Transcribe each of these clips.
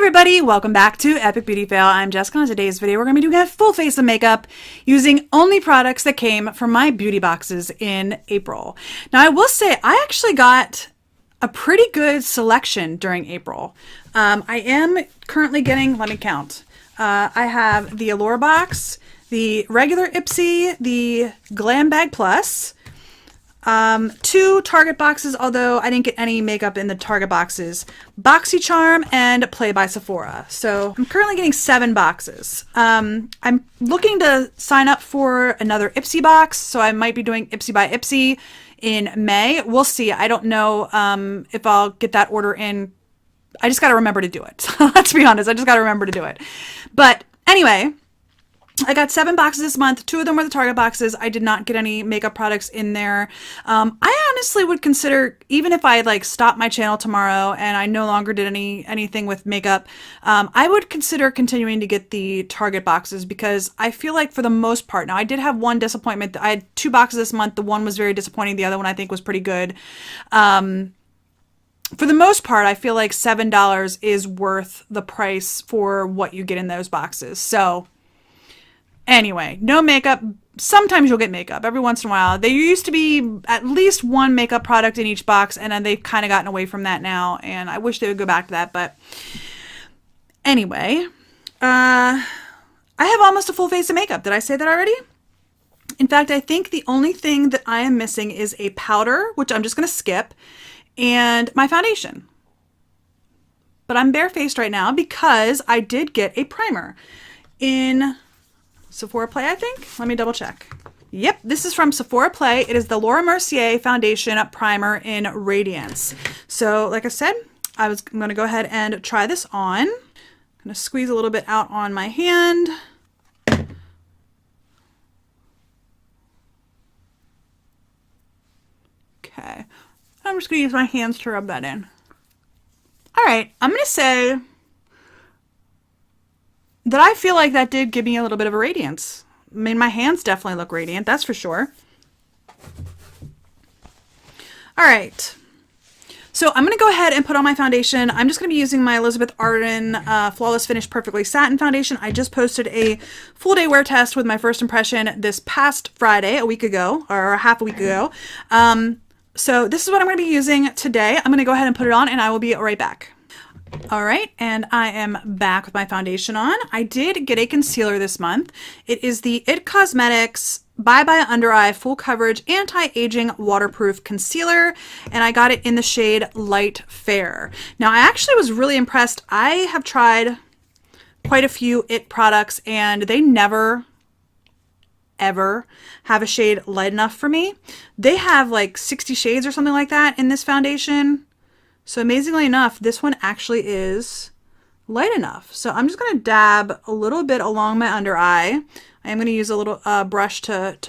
everybody, welcome back to Epic Beauty Fail. I'm Jessica. In today's video, we're going to be doing a full face of makeup using only products that came from my beauty boxes in April. Now, I will say I actually got a pretty good selection during April. I am currently getting, let me count. I have the Allure box, the regular Ipsy, the Glam Bag Plus, 2 Target boxes, although I didn't get any makeup in the Target boxes, BoxyCharm, and Play by Sephora. So I'm currently getting 7 boxes. I'm looking to sign up for another Ipsy box, so I might be doing Ipsy by Ipsy in May. We'll see. I don't know if I'll get that order in. I just got to remember to do it. Let's be honest. I just got to remember to do it. But anyway, I got 7 boxes this month. 2 of them were the Target boxes. I did not get any makeup products in there. I honestly would consider, even if I like stopped my channel tomorrow and I no longer did anything with makeup, I would consider continuing to get the Target boxes because I feel like for the most part, now I did have one disappointment. I had 2 boxes this month. The one was very disappointing. The other one I think was pretty good. For the most part, I feel like $7 is worth the price for what you get in those boxes. So anyway, no makeup. Sometimes you'll get makeup every once in a while. There used to be at least 1 makeup product in each box, and then they've kind of gotten away from that now, and I wish they would go back to that. But anyway, I have almost a full face of makeup. Did I say that already? In fact, I think the only thing that I am missing is a powder, which I'm just going to skip, and my foundation. But I'm barefaced right now because I did get a primer in Sephora Play, I think. Let me double check. Yep, this is from Sephora Play. It is the Laura Mercier Foundation Primer in Radiance. So, like I said, I'm going to go ahead and try this on. I'm going to squeeze a little bit out on my hand. Okay. I'm just going to use my hands to rub that in. All right, I'm going to say that I feel like that did give me a little bit of a radiance. I mean, my hands definitely look radiant, that's for sure. All right. So I'm going to go ahead and put on my foundation. I'm just going to be using my Elizabeth Arden Flawless Finish Perfectly Satin Foundation. I just posted a full day wear test with my first impression this past Friday, a week ago, or half a week ago. So this is what I'm going to be using today. I'm going to go ahead and put it on and I will be right back. All right, and I am back with my foundation on. I did get a concealer this month. It is the IT Cosmetics Bye Bye Under Eye Full Coverage Anti-Aging Waterproof Concealer, and I got it in the shade Light Fair. Now, I actually was really impressed. I have tried quite a few IT products, and they never ever have a shade light enough for me. They have like 60 shades or something like that in this foundation. So amazingly enough, this one actually is light enough. So I'm just going to dab a little bit along my under eye. I am going to use a little brush to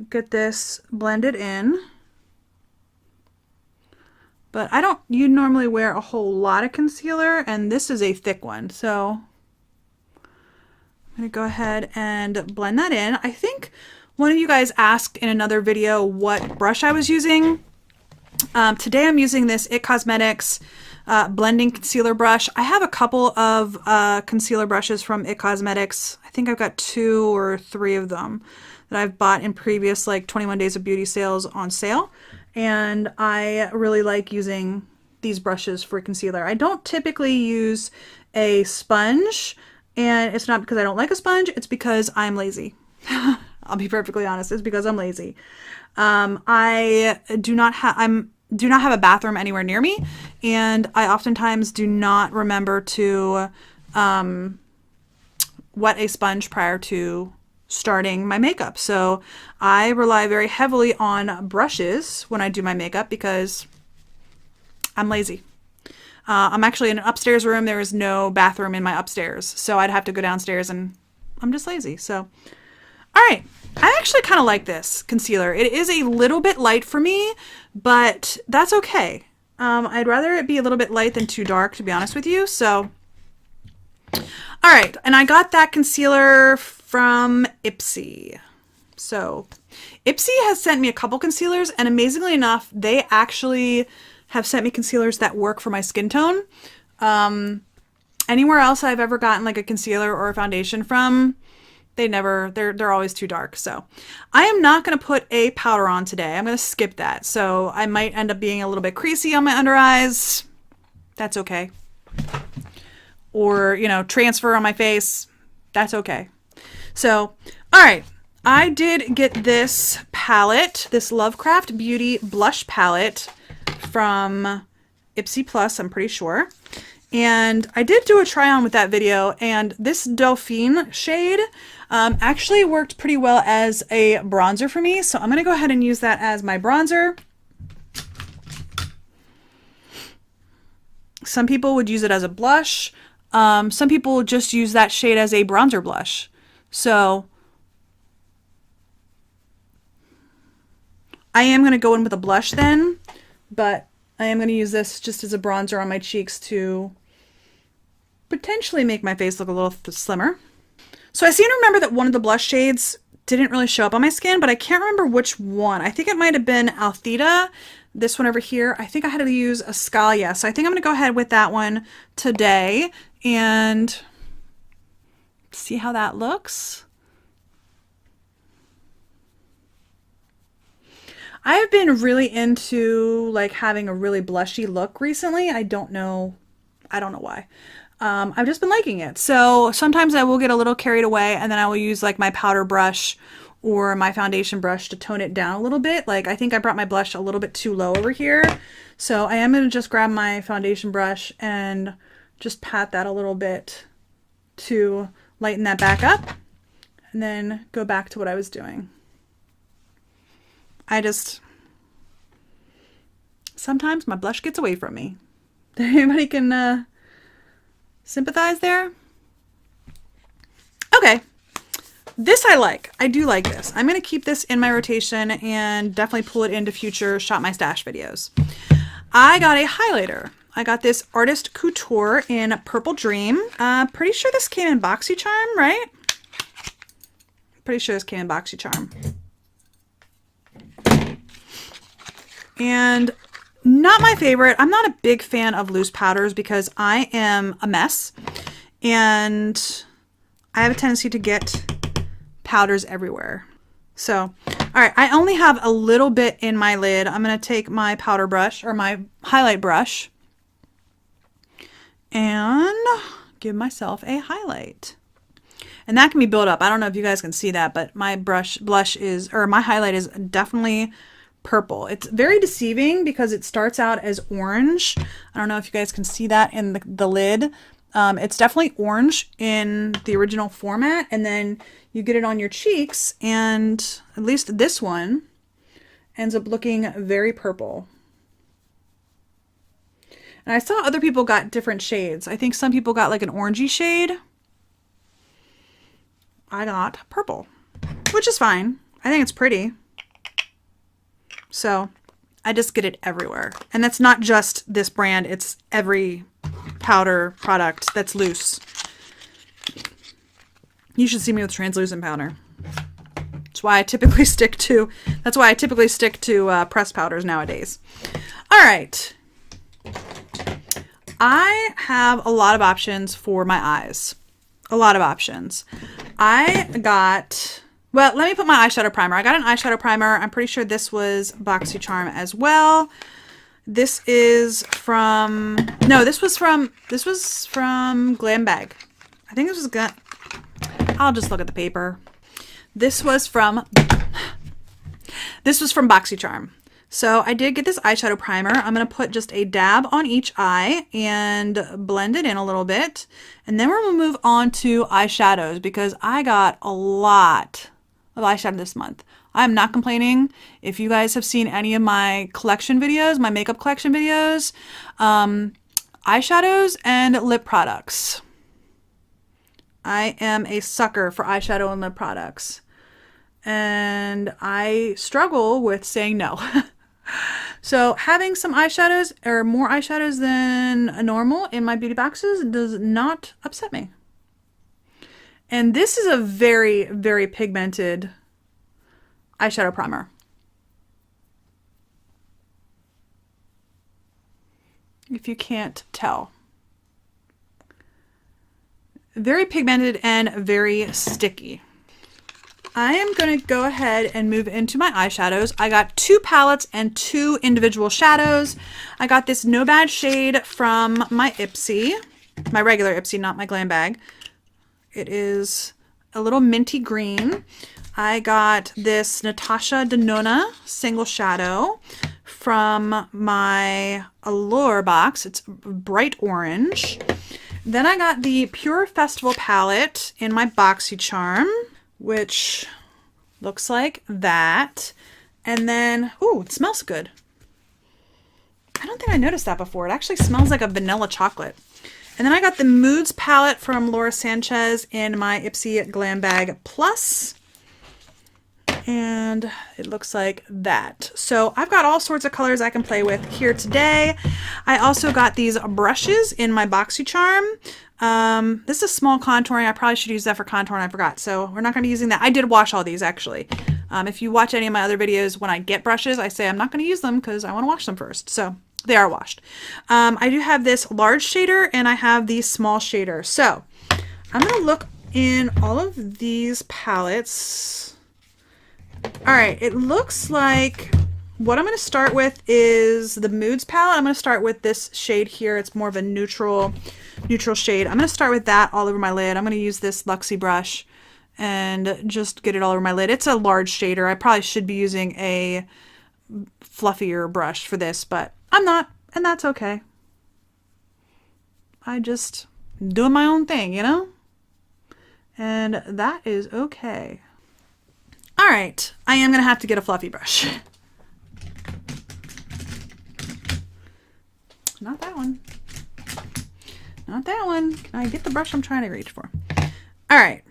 get this blended in. But you normally wear a whole lot of concealer, and this is a thick one. So I'm going to go ahead and blend that in. I think one of you guys asked in another video what brush I was using. Today I'm using this IT Cosmetics blending concealer brush. I have a couple of concealer brushes from IT Cosmetics. I think I've got 2 or 3 of them that I've bought in previous like 21 Days of Beauty sales on sale. And I really like using these brushes for concealer. I don't typically use a sponge, and it's not because I don't like a sponge, it's because I'm lazy. I'll be perfectly honest, it's because I'm lazy. I do not have a bathroom anywhere near me, and I oftentimes do not remember to wet a sponge prior to starting my makeup. So I rely very heavily on brushes when I do my makeup because I'm lazy. I'm actually in an upstairs room. There is no bathroom in my upstairs, so I'd have to go downstairs, and I'm just lazy. So, all right. I actually kind of like this concealer. It is a little bit light for me, but that's okay. I'd rather it be a little bit light than too dark, to be honest with you. So, all right. And I got that concealer from Ipsy. So Ipsy has sent me a couple concealers, and amazingly enough, they actually have sent me concealers that work for my skin tone. Anywhere else I've ever gotten like a concealer or a foundation from, they're always too dark. So I am not going to put a powder on today. I'm going to skip that. So I might end up being a little bit creasy on my under eyes. That's okay. Or, you know, transfer on my face. That's okay. So, all right. I did get this palette, this Lovecraft Beauty blush palette from Ipsy Plus, I'm pretty sure. And I did do a try on with that video, and this Dauphine shade actually worked pretty well as a bronzer for me. So I'm going to go ahead and use that as my bronzer. Some people would use it as a blush. Some people just use that shade as a bronzer blush. So I am going to go in with a blush then, but I am going to use this just as a bronzer on my cheeks to potentially make my face look a little slimmer. So I seem to remember that one of the blush shades didn't really show up on my skin, but I can't remember which one. I think it might have been Altheta, this one over here. I think I had to use Ascalia. So I think I'm going to go ahead with that one today and see how that looks. I've been really into like having a really blushy look recently. I don't know why. I've just been liking it. So sometimes I will get a little carried away and then I will use like my powder brush or my foundation brush to tone it down a little bit. Like I think I brought my blush a little bit too low over here. So I am going to just grab my foundation brush and just pat that a little bit to lighten that back up and then go back to what I was doing. Sometimes my blush gets away from me. Anybody can sympathize there? Okay. This I like. I do like this. I'm going to keep this in my rotation and definitely pull it into future Shop My Stash videos. I got a highlighter. I got this Artist Couture in Purple Dream. Pretty sure this came in BoxyCharm, right? Pretty sure this came in BoxyCharm. And not my favorite. I'm not a big fan of loose powders because I am a mess and I have a tendency to get powders everywhere. So, all right, I only have a little bit in my lid. I'm going to take my powder brush or my highlight brush and give myself a highlight. And that can be built up. I don't know if you guys can see that, but my my highlight is definitely purple. It's very deceiving because it starts out as orange. I don't know if you guys can see that in the lid. It's definitely orange in the original format, and then you get it on your cheeks, and at least this one ends up looking very purple. And I saw other people got different shades. I think some people got like an orangey shade. I got purple, which is fine. I think it's pretty. So I just get it everywhere. And that's not just this brand. It's every powder product that's loose. You should see me with translucent powder. That's why I typically stick to pressed powders nowadays. All right. I have a lot of options for my eyes. A lot of options. Well, let me put my eyeshadow primer. I got an eyeshadow primer. I'm pretty sure this was BoxyCharm as well. This was from Glam Bag. I think this was good. I'll just look at the paper. This was from BoxyCharm. So I did get this eyeshadow primer. I'm going to put just a dab on each eye and blend it in a little bit. And then we're going to move on to eyeshadows because I got a lot of eyeshadow this month. I'm not complaining. If you guys have seen any of my collection videos, my makeup collection videos, eyeshadows and lip products. I am a sucker for eyeshadow and lip products. And I struggle with saying no. So having some eyeshadows or more eyeshadows than normal in my beauty boxes does not upset me. And this is a very, very pigmented eyeshadow primer. if you can't tell. Very pigmented and very sticky. I am going to go ahead and move into my eyeshadows. I got 2 palettes and 2 individual shadows. I got this No Bad shade from my Ipsy, my regular Ipsy, not my glam bag. It is a little minty green. I got this Natasha Denona single shadow from my Allure box. It's bright orange. Then I got the Pure Festival palette in my BoxyCharm, which looks like that. And then, ooh, it smells good. I don't think I noticed that before. It actually smells like a vanilla chocolate. And then I got the Moods palette from Laura Sanchez in my Ipsy Glam Bag Plus. And it looks like that. So I've got all sorts of colors I can play with here today. I also got these brushes in my BoxyCharm. This is small contouring. I probably should use that for contouring. I forgot. So we're not going to be using that. I did wash all these actually. If you watch any of my other videos, when I get brushes, I say I'm not going to use them because I want to wash them first. So they are washed. I do have this large shader and I have the small shader. So I'm going to look in all of these palettes. All right, it looks like what I'm going to start with is the Moods palette. I'm going to start with this shade here. It's more of a neutral shade. I'm going to start with that all over my lid. I'm going to use this Luxie brush and just get it all over my lid. It's a large shader. I probably should be using a fluffier brush for this, but I'm not, and that's okay. I just doing my own thing, you know? And that is okay. All right, I am going to have to get a fluffy brush. Not that one. Not that one. Can I get the brush I'm trying to reach for? All right,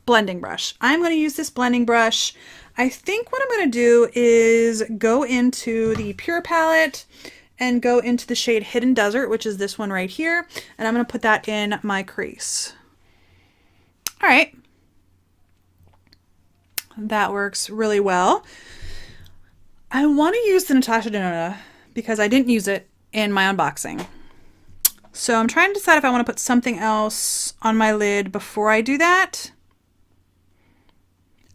blending brush. I'm going to use this blending brush. I think what I'm going to do is go into the Pure palette and go into the shade Hidden Desert, which is this one right here. And I'm going to put that in my crease. All right. That works really well. I want to use the Natasha Denona because I didn't use it in my unboxing. So I'm trying to decide if I want to put something else on my lid before I do that.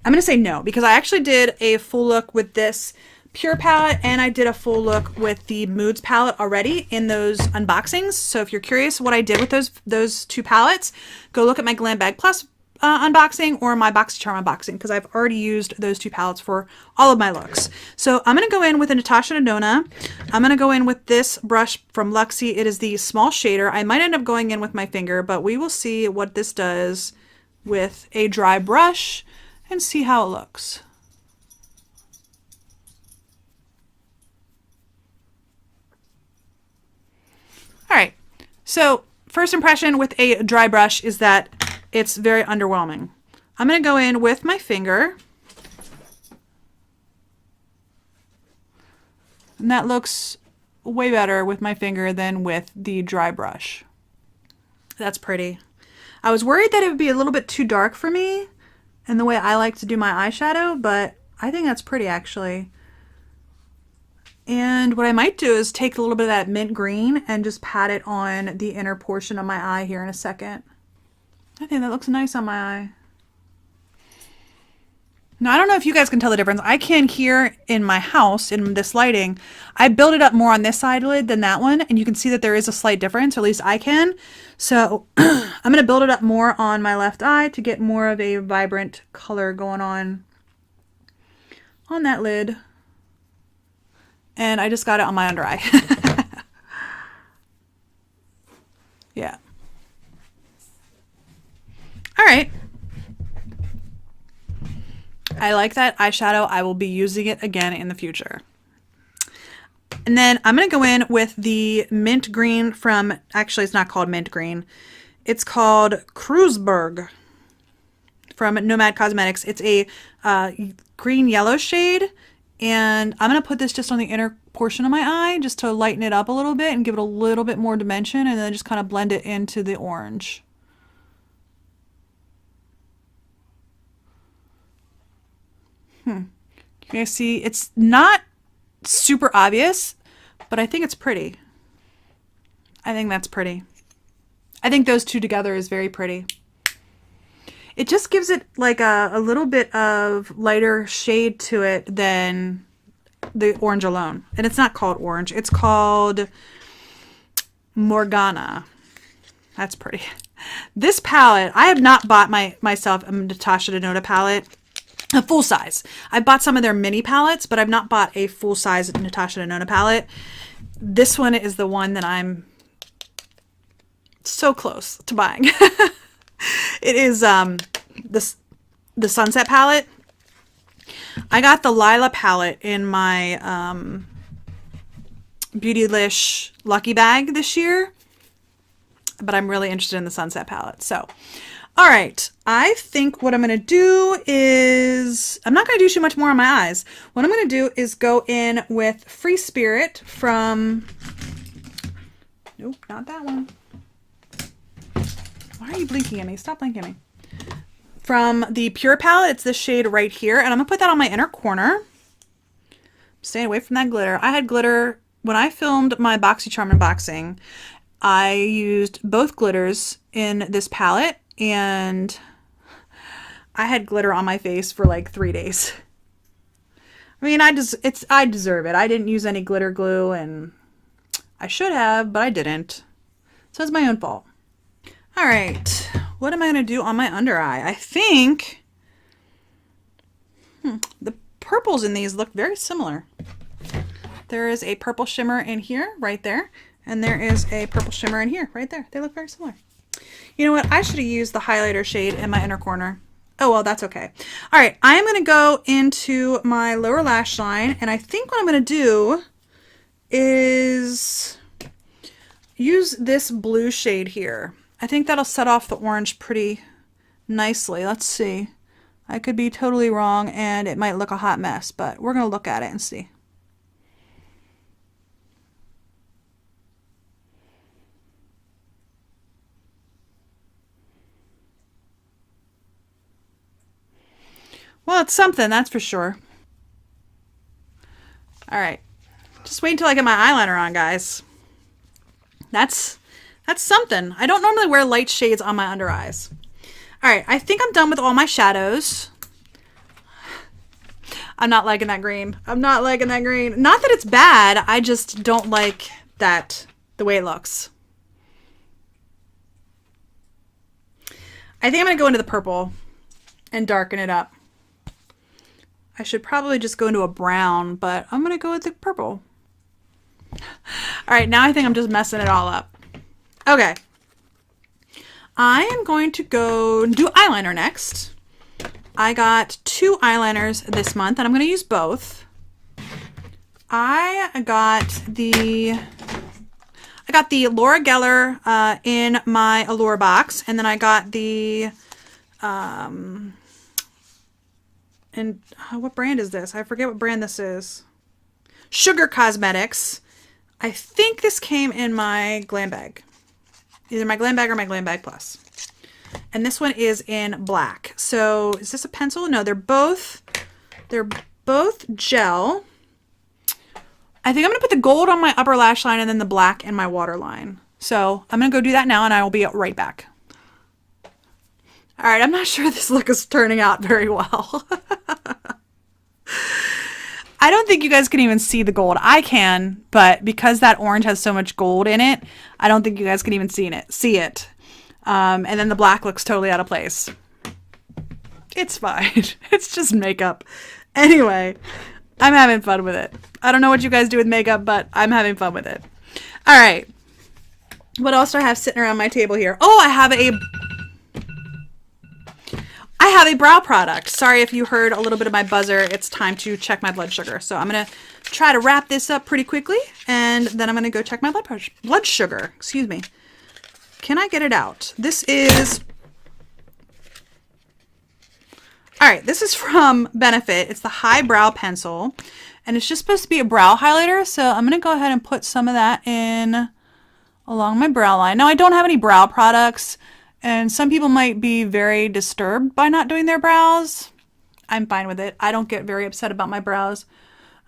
I'm going to say no because I actually did a full look with this Pure palette and I did a full look with the Moods palette already in those unboxings. So if you're curious what I did with those 2 palettes, go look at my Glam Bag Plus unboxing or my BoxyCharm unboxing because I've already used those 2 palettes for all of my looks. So I'm going to go in with a Natasha Denona. I'm going to go in with this brush from Luxie. It is the small shader. I might end up going in with my finger, but we will see what this does with a dry brush and see how it looks. All right, so first impression with a dry brush is that it's very underwhelming. I'm going to go in with my finger. And that looks way better with my finger than with the dry brush. That's pretty. I was worried that it would be a little bit too dark for me and the way I like to do my eyeshadow, but I think that's pretty actually. And what I might do is take a little bit of that mint green and just pat it on the inner portion of my eye here in a second. I think that looks nice on my eye. Now, I don't know if you guys can tell the difference. I can here in my house, in this lighting, I build it up more on this side lid than that one, and you can see that there is a slight difference, or at least I can. So I'm going to build it up more on my left eye to get more of a vibrant color going on that lid. And I just got it on my under eye. Yeah. All right. I like that eyeshadow. I will be using it again in the future. And then I'm going to go in with the mint green from, actually it's not called mint green. It's called Kreuzberg from Nomad Cosmetics. It's a green yellow shade. And I'm going to put this just on the inner portion of my eye just to lighten it up a little bit and give it a little bit more dimension, and then just kind of blend it into the orange. You guys see, it's not super obvious, but I think it's pretty. I think that's pretty. I think those two together is very pretty. It just gives it like a little bit of lighter shade to it than the orange alone. And it's not called orange. It's called Morgana. That's pretty. This palette, I have not bought myself a Natasha Denona palette, a full size. I bought some of their mini palettes, but I've not bought a full size Natasha Denona palette. This one is the one that I'm so close to buying. It is the Sunset palette. I got the Lila palette in my Beautylish Lucky Bag this year, but I'm really interested in the Sunset palette. So, all right, I think what I'm going to do is, I'm not going to do too much more on my eyes. What I'm going to do is go in with Free Spirit from, nope, not that one. Why are you blinking at me? Stop blinking at me. From the Pure palette, it's this shade right here, and I'm going to put that on my inner corner. Staying away from that glitter. I had glitter when I filmed my BoxyCharm unboxing. I used both glitters in this palette, and I had glitter on my face for like 3 days. I mean, I deserve it. I didn't use any glitter glue, and I should have, but I didn't. So it's my own fault. All right, what am I going to do on my under eye? I think the purples in these look very similar. There is a purple shimmer in here, right there, and there is a purple shimmer in here, right there. They look very similar. You know what? I should have used the highlighter shade in my inner corner. Oh, well, that's okay. All right, I am going to go into my lower lash line, and I think what I'm going to do is use this blue shade here. I think that'll set off the orange pretty nicely. Let's see. I could be totally wrong and it might look a hot mess, but we're going to look at it and see. Well, it's something, that's for sure. All right. Just wait until I get my eyeliner on, guys. That's something. I don't normally wear light shades on my under eyes. All right, I think I'm done with all my shadows. I'm not liking that green. I'm not liking that green. Not that it's bad. I just don't like that, the way it looks. I think I'm going to go into the purple and darken it up. I should probably just go into a brown, but I'm going to go with the purple. All right, now I think I'm just messing it all up. Okay. I am going to go do eyeliner next. I got 2 eyeliners this month, and I'm going to use both. I got the Laura Geller in my Allure box, and then I got the what brand is this? I forget what brand this is. Sugar Cosmetics. I think this came in my Glam Bag. Either my Glam Bag or my Glam Bag Plus. And this one is in black. So is this a pencil? No, they're both gel. I think I'm going to put the gold on my upper lash line and then the black in my waterline. So I'm going to go do that now and I will be right back. All right, I'm not sure this look is turning out very well. I don't think you guys can even see the gold. I can, but because that orange has so much gold in it, I don't think you guys can even see it. And then the black looks totally out of place. It's fine. It's just makeup. Anyway, I'm having fun with it. I don't know what you guys do with makeup, but I'm having fun with it. All right. What else do I have sitting around my table here? Oh, I have a brow product. Sorry if you heard a little bit of my buzzer. It's time to check my blood sugar. So I'm going to try to wrap this up pretty quickly, and then I'm going to go check my blood sugar. Excuse me. Can I get it out? This is... All right, this is from Benefit. It's the High Brow Pencil, and it's just supposed to be a brow highlighter, so I'm going to go ahead and put some of that in along my brow line. Now, I don't have any brow products, and some people might be very disturbed by not doing their brows. I'm fine with it. I don't get very upset about my brows.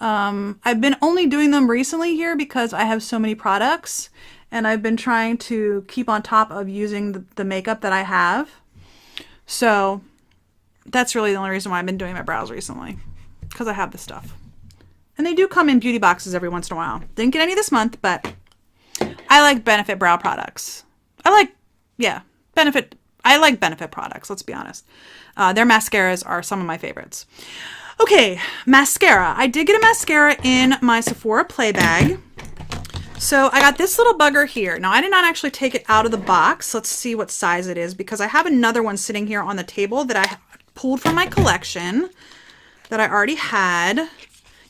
I've been only doing them recently here because I have so many products, and I've been trying to keep on top of using the makeup that I have. So that's really the only reason why I've been doing my brows recently, because I have this stuff. And they do come in beauty boxes every once in a while. Didn't get any this month, but I like Benefit brow products. I like Benefit products, let's be honest. Their mascaras are some of my favorites. Okay, mascara. I did get a mascara in my Sephora Play bag. So I got this little bugger here. Now I did not actually take it out of the box. Let's see what size it is, because I have another one sitting here on the table that I pulled from my collection that I already had.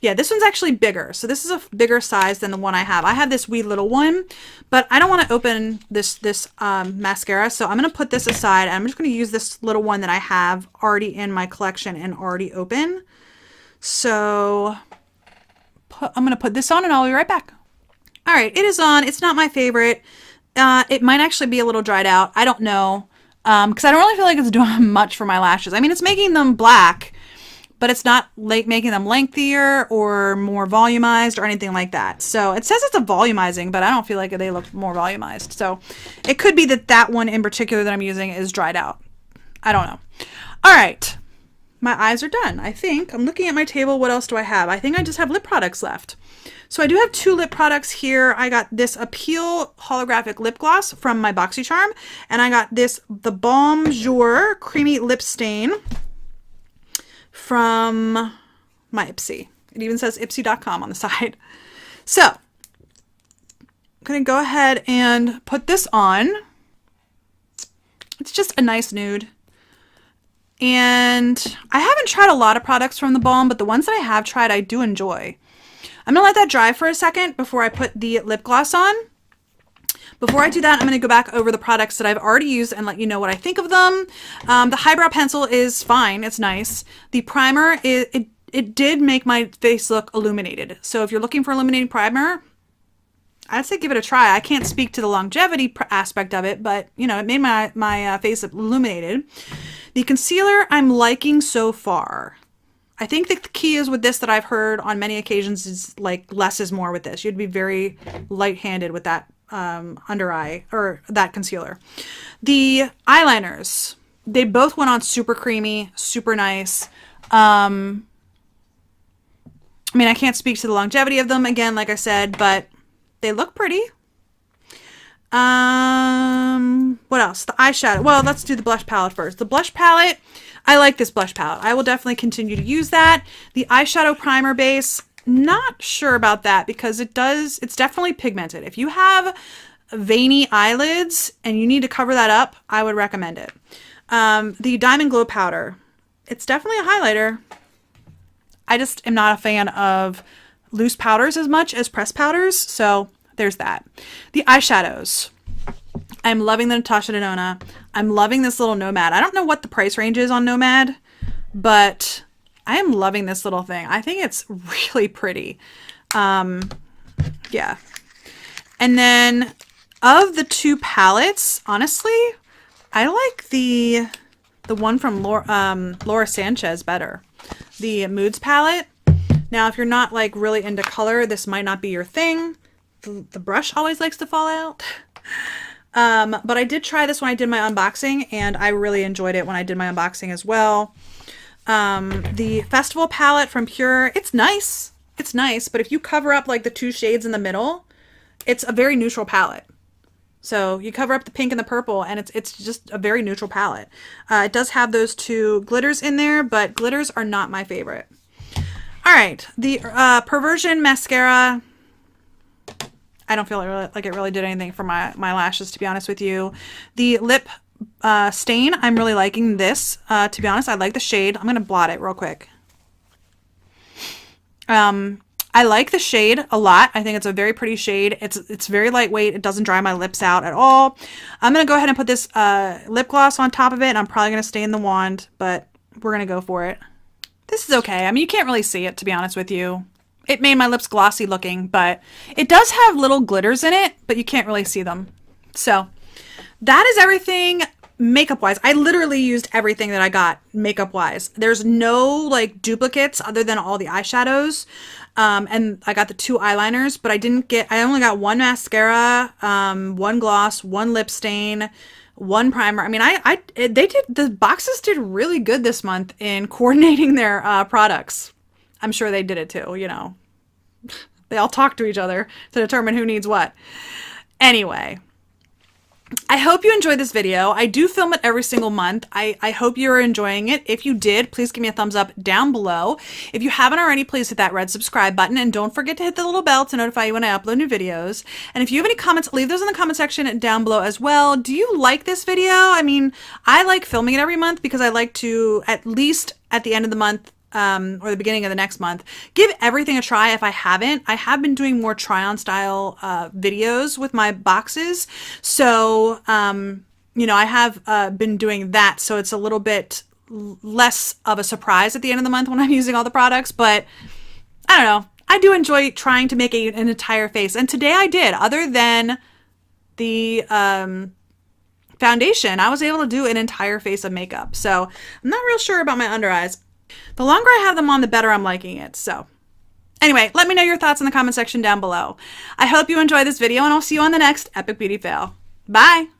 Yeah, this one's actually bigger. So this is a bigger size than the one I have. I have this wee little one, but I don't want to open this mascara. So I'm going to put this aside. I'm just going to use this little one that I have already in my collection and already open. So I'm going to put this on and I'll be right back. All right, it is on. It's not my favorite. It might actually be a little dried out. I don't know, because I don't really feel like it's doing much for my lashes. I mean, it's making them black, but it's not like making them lengthier or more volumized or anything like that. So it says it's a volumizing, but I don't feel like they look more volumized. So it could be that that one in particular that I'm using is dried out. I don't know. All right, my eyes are done. I think I'm looking at my table. What else do I have? I think I just have lip products left. So I do have 2 lip products here. I got this Appeal holographic lip gloss from my BoxyCharm, and I got the Balm Jour creamy lip stain from my Ipsy. It even says ipsy.com on the side. So I'm going to go ahead and put this on. It's just a nice nude. And I haven't tried a lot of products from the Balm, but the ones that I have tried, I do enjoy. I'm going to let that dry for a second before I put the lip gloss on. Before I do that, I'm going to go back over the products that I've already used and let you know what I think of them. The highbrow pencil is fine. It's nice. The primer, it did make my face look illuminated. So if you're looking for illuminating primer, I'd say give it a try. I can't speak to the longevity aspect of it, but you know, it made my face illuminated. The concealer I'm liking so far. I think the key is with this that I've heard on many occasions is like less is more with this. You'd be very light-handed with that under eye or that concealer. The eyeliners, they both went on super creamy, super nice. I mean, I can't speak to the longevity of them again, like I said, but they look pretty. What else? The eyeshadow. Well, let's do the blush palette first. The blush palette, I like this blush palette. I will definitely continue to use that. The eyeshadow primer base, not sure about that because it's definitely pigmented. If you have veiny eyelids and you need to cover that up, I would recommend it. The Diamond Glow powder, it's definitely a highlighter. I just am not a fan of loose powders as much as pressed powders, so there's that. The eyeshadows. I'm loving the Natasha Denona. I'm loving this little Nomad. I don't know what the price range is on Nomad, but I am loving this little thing. I think it's really pretty. Yeah. And then of the 2 palettes, honestly, I like the one from Laura Sanchez better. The Moods palette. Now, if you're not like really into color, this might not be your thing. The brush always likes to fall out. But I did try this when I did my unboxing, and I really enjoyed it when I did my unboxing as well. The Festival palette from Pure, it's nice. It's nice, but if you cover up like the 2 shades in the middle, it's a very neutral palette. So you cover up the pink and the purple, and it's just a very neutral palette. It does have those 2 glitters in there, but glitters are not my favorite. All right, the Perversion mascara. I don't feel like it really did anything for my lashes, to be honest with you. The lip stain, I'm really liking this. To be honest, I like the shade. I'm going to blot it real quick. I like the shade a lot. I think it's a very pretty shade. It's very lightweight. It doesn't dry my lips out at all. I'm going to go ahead and put this lip gloss on top of it, and I'm probably going to stain the wand, but we're going to go for it. This is okay. I mean, you can't really see it, to be honest with you. It made my lips glossy looking, but it does have little glitters in it, but you can't really see them. So that is everything makeup wise. I literally used everything that I got makeup wise. There's no like duplicates other than all the eyeshadows. And I got the 2 eyeliners, but I only got 1 mascara, 1 gloss, 1 lip stain, 1 primer. I mean, the boxes did really good this month in coordinating their products. I'm sure they did it too, you know. They all talk to each other to determine who needs what. Anyway, I hope you enjoyed this video. I do film it every single month. I hope you're enjoying it. If you did, please give me a thumbs up down below. If you haven't already, please hit that red subscribe button, and don't forget to hit the little bell to notify you when I upload new videos. And if you have any comments, leave those in the comment section down below as well. Do you like this video? I mean, I like filming it every month because I like to, at least at the end of the month, or the beginning of the next month, give everything a try if I haven't. I have been doing more try-on style videos with my boxes. So, you know, I have been doing that. So it's a little bit less of a surprise at the end of the month when I'm using all the products. But I don't know. I do enjoy trying to make an entire face. And today I did. Other than the foundation, I was able to do an entire face of makeup. So I'm not real sure about my under eyes. The longer I have them on, the better I'm liking it. So anyway, let me know your thoughts in the comment section down below. I hope you enjoyed this video, and I'll see you on the next Epic Beauty Fail. Bye!